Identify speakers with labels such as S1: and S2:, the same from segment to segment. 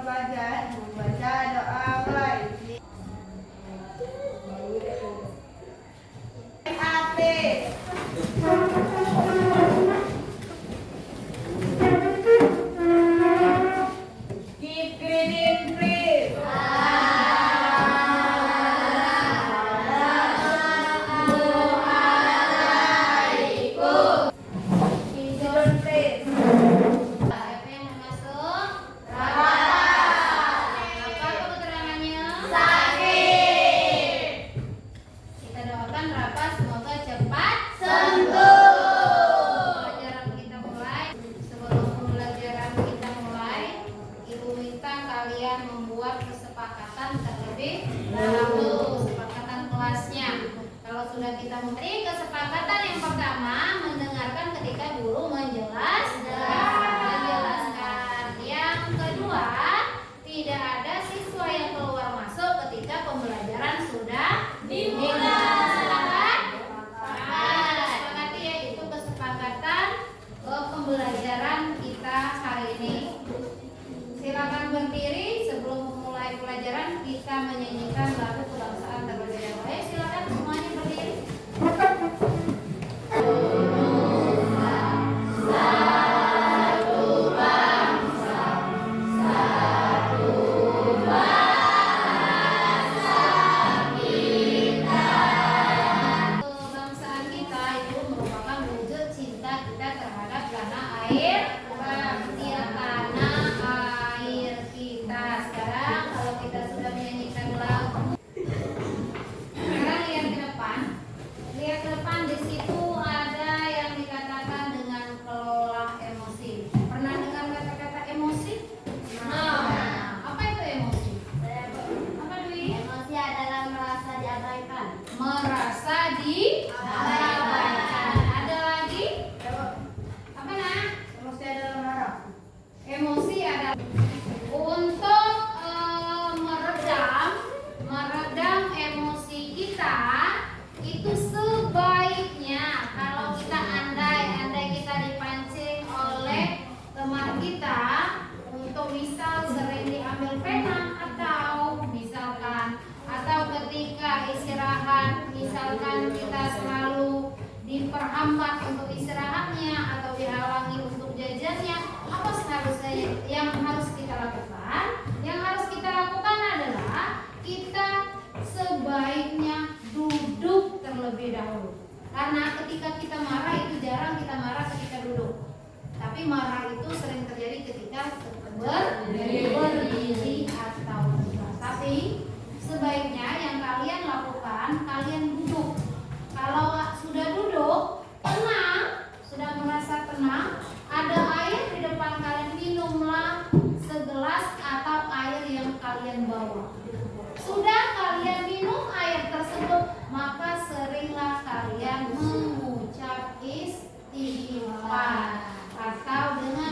S1: pelajaran baca doa mulai. Keep reading, please. Tidur, please.
S2: Siapa yang mau masuk? Apa keterangannya?
S1: Sakit.
S2: Kita doakan Rafa semoga cepat
S1: Sembuh.
S2: Pelajaran kita mulai. Sebelum pembelajaran kita mulai, Ibu minta kalian membuat kesepakatan terlebih dahulu, kesepakatan kelasnya. Kalau sudah kita mulai, kesepakatan yang pertama mendengarkan ketika guru menjelaskan. Yang kedua, tidak ada siswa yang keluar masuk ketika pembelajaran sudah dimulai. Sepakati ya, itu kesepakatan pembelajaran kita hari ini. Silakan berdiri sebelum memulai pelajaran. Kita menyanyikan lagu kebangsaan terlebih dahulu. Ayo silakan semuanya berdiri. Kebangsaan kita itu merupakan wujud cinta kita terhadap tanah air, tanah air kita. Sekarang kalau kita sudah menyanyikan lagu, sekarang lihat ke depan. Lihat ke depan, di situ ada yang dikatakan dengan kelola emosi. Pernah dengar kata-kata emosi? Apa itu emosi? Apa Dwi?
S3: Emosi adalah merasa diabaikan.
S2: Merasa diabaikan. Ada lagi? Apa nah?
S1: Emosi adalah marah.
S2: Emosi adalah untuk meredam emosi kita. Itu sebaiknya kalau kita andai kita dipancing oleh teman kita untuk misal sering diambil pena, atau ketika istirahat misalkan kita selalu diperhambat untuk istirahatnya atau dihalangi untuk jajannya. Apa seharusnya yang harus kita lakukan? Yang harus kita lakukan adalah kita sebaiknya duduk terlebih dahulu. Karena ketika kita marah itu jarang kita marah ketika duduk. Tapi marah itu sering terjadi ketika berdiri atau duduk. Tapi sebaiknya yang kalian lakukan, kalian duduk. Kalau sudah duduk, tenang, sudah merasa tenang, ada air di depan kalian, minumlah segelas atau air yang kalian bawa. Sudah kalian minum air tersebut, maka seringlah kalian mengucap istighfar atau dengan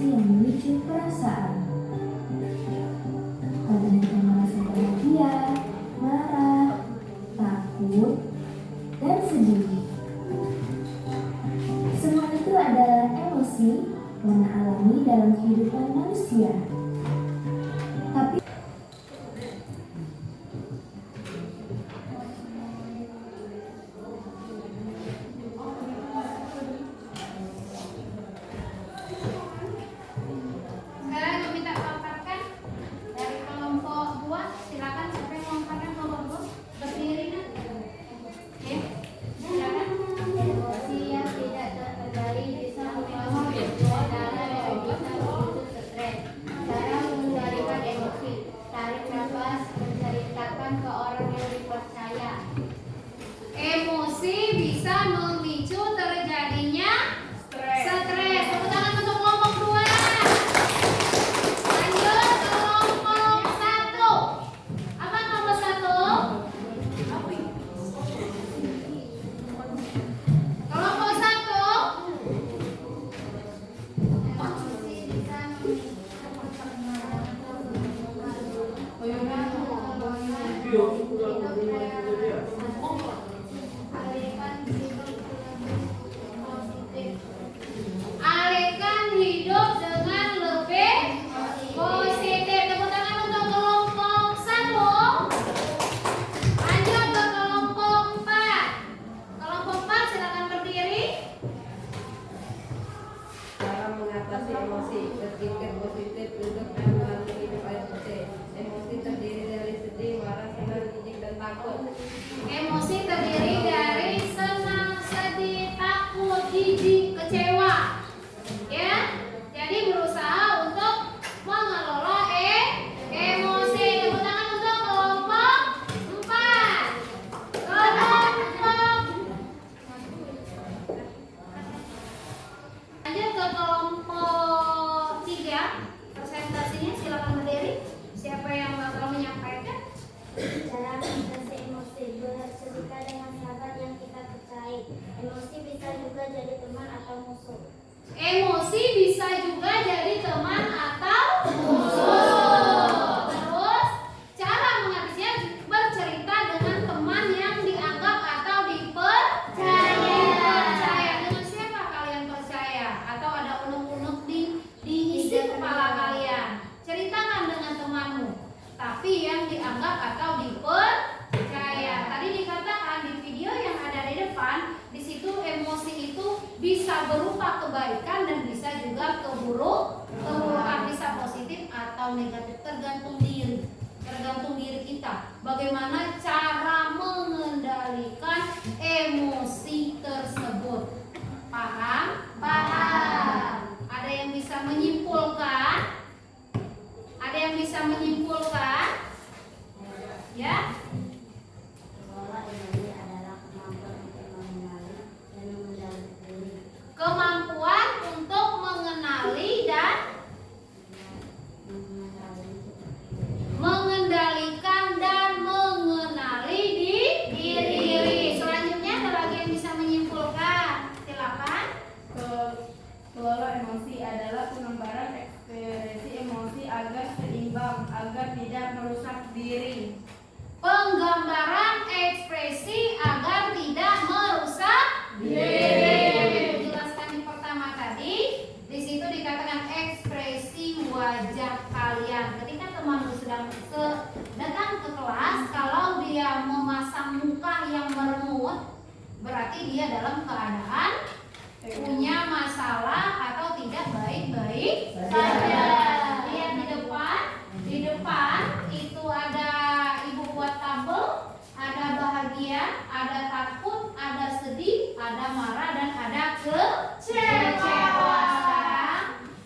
S4: emosi yang memicu perasaan. Pada kita merasa bahagia, marah, takut, dan sedih. Semua itu adalah emosi yang alami dalam kehidupan manusia. Tapi
S2: Sekarang yang minta paparkan dari kelompok 2, silakan siapa yang mau paparkan kelompok 2 berdiri nanti. Oke, silakan.
S3: Emosi yang tidak terkendali bisa menyebabkan kendala dan bisa memicu stres. Cara mengendalikan emosi: tarik nafas, menceritakan ke orang yang dipercaya.
S2: Emosi bisa memicu terjadinya stres. Tepuk tangan untuk kelompok 2. Lanjut ke kelompok 1. Apa kelompok 1? Kelompok 1.
S3: Emosi bisa memicu
S2: Alihkan hidup dengan lebih positif. Tepuk tangan untuk kelompok 1. Lanjut ke kelompok 4. Kelompok 4 silakan berdiri.
S5: Cara mengatasi emosi: berpikir positif, duduk dan melalui hidup air putih. Emosi terdiri dari sedih, marah, senang, jijik, dan takut.
S2: Emosi terdiri dari senang, sedih, takut, jijik, kecewa. Ya, jadi berusaha untuk mengelola emosi. Tepuk tangan untuk kelompok 4. Lanjut ke kelompok 3. Presentasinya silakan berdiri. Siapa yang bakal menyampaikan?
S3: cara mengatasi emosi: bercerita dengan sahabat yang kita percaya. Emosi bisa juga jadi teman atau musuh.
S2: Emosi bisa juga jadi teman atau musuh. Terus, cara mengatasinya bercerita dengan teman yang dianggap atau dipercaya. Percaya dengan siapa kalian percaya? Atau ada unek-unek di isi kepala kalian? Ceritakan dengan temanmu, tapi yang dianggap atau dipercaya. Tadi dikatakan di video yang ada di depan, di situ emosi itu bisa berupa kebaikan dan bisa juga keburukan, bisa positif atau negatif, tergantung diri kita. Bagaimana cara mengendalikan emosi tersebut? Paham? Ada yang bisa menyimpulkan? Ada yang bisa menyimpulkan? Ya?
S3: Mengelola emosi adalah kemampuan untuk mengenali dan mengendalikan diri.
S2: Kemampuan untuk mengenali dan mengendalikan dan mengenali diri. Selanjutnya ada lagi yang bisa menyimpulkan. Silakan.
S1: Kelola emosi adalah pengembaraan ekspresi emosi agar seimbang, agar tidak merusak diri.
S2: Penggambaran ekspresi agar tidak merusak diri. Jelaskan yang pertama tadi, di situ dikatakan ekspresi wajah kalian. Ketika temanmu sedang datang ke kelas, kalau dia memasang muka yang merengut, berarti dia dalam keadaan punya masalah atau tidak baik-baik saja. Lihat di depan itu ada ibu buat tabel, ada bahagia, ada takut, ada sedih, ada marah, dan ada kecewa. Sekarang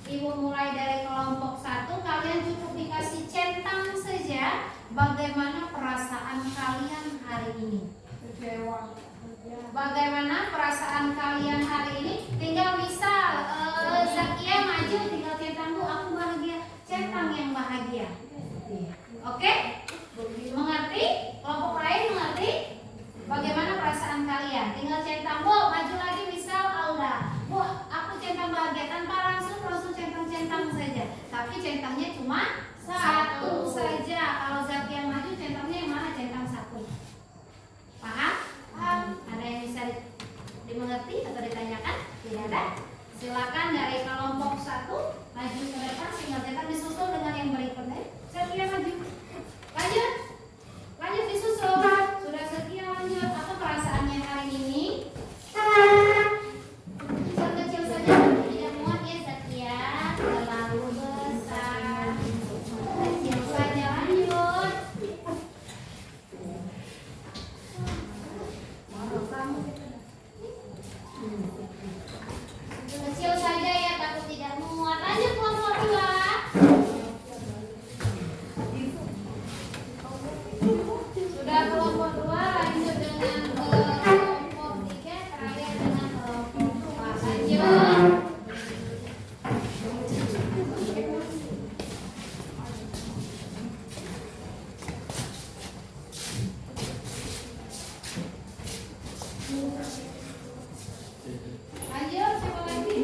S2: ibu mulai dari kelompok 1, kalian cukup dikasih centang saja bagaimana perasaan kalian hari ini.
S1: Kecewa.
S2: Bagaimana perasaan kalian hari ini? Tinggal misal satu saja. Kalau Zakia maju centangnya yang mana? Centang 1. Paham? Ada yang bisa dimengerti atau ditanyakan? Tidak ada? Silakan dari kelompok 1 maju ke depan, tinggal cetak disusul dengan yang berikutnya. Zakia maju. Lanjut. Lanjut disusul. Sudah Zakia lanjut. Apa perasaannya hari ini? Kecil saja, tidak muat ya Zakia. Terlalu besar. Kecil saja, lanjut. Kecil saja ya, takut tidak muat. Lanjut kelompok 2. Sudah kelompok 2, lanjut dengan kelompok 3, terakhir dengan kelompok 4. Lanjut. Lanjut, siapa lagi?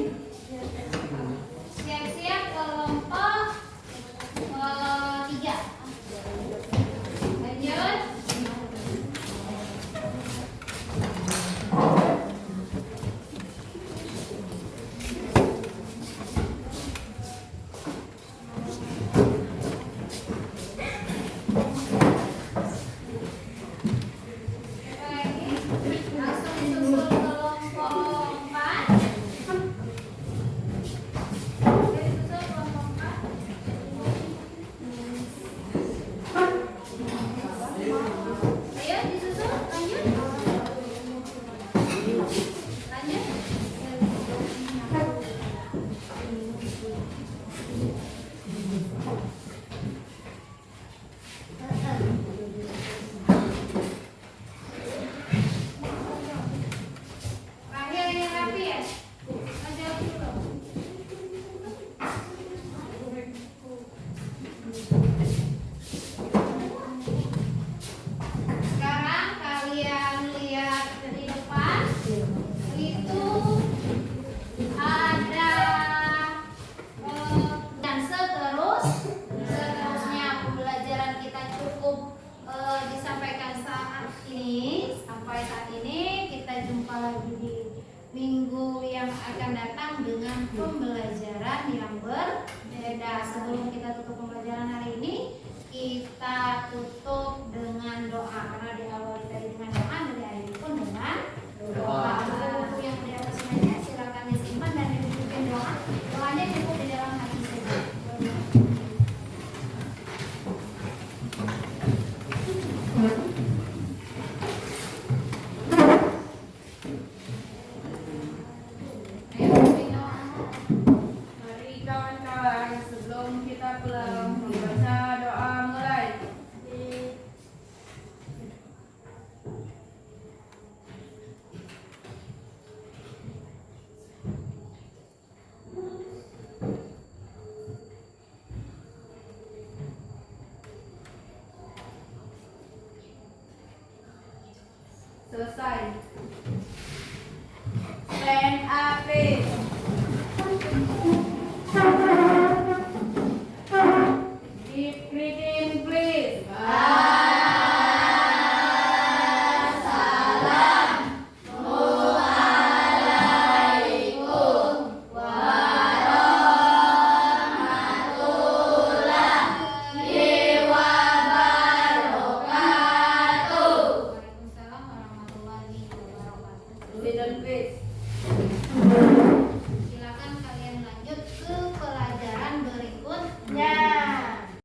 S2: Siap-siap kelompok 3. Lanjut. Siapa lagi? Langsung disusul kelompok 4. Sudah disusul kelompok 4. Ayo disusul, lanjut. Lanjut. Terakhir ini rapi ya. Lanjut dulu. Sekarang kalian lihat di depan itu ada dan seterusnya pembelajaran kita cukup disampaikan saat ini. Sampai saat ini kita jumpa lagi di minggu yang akan datang dengan pembelajaran yang berbeda. Sebelum kita tutup pembelajaran hari ini, kita tutup dengan doa, karena diawali tadi dengan doa dan diakhiri pun dengan doa. Buku yang di atas meja silakan disimpan dan dibikin doa. Doanya cukup di dalam hati saja. Ayo bikin doa.
S1: Mari kawan-kawan, sebelum kita pulang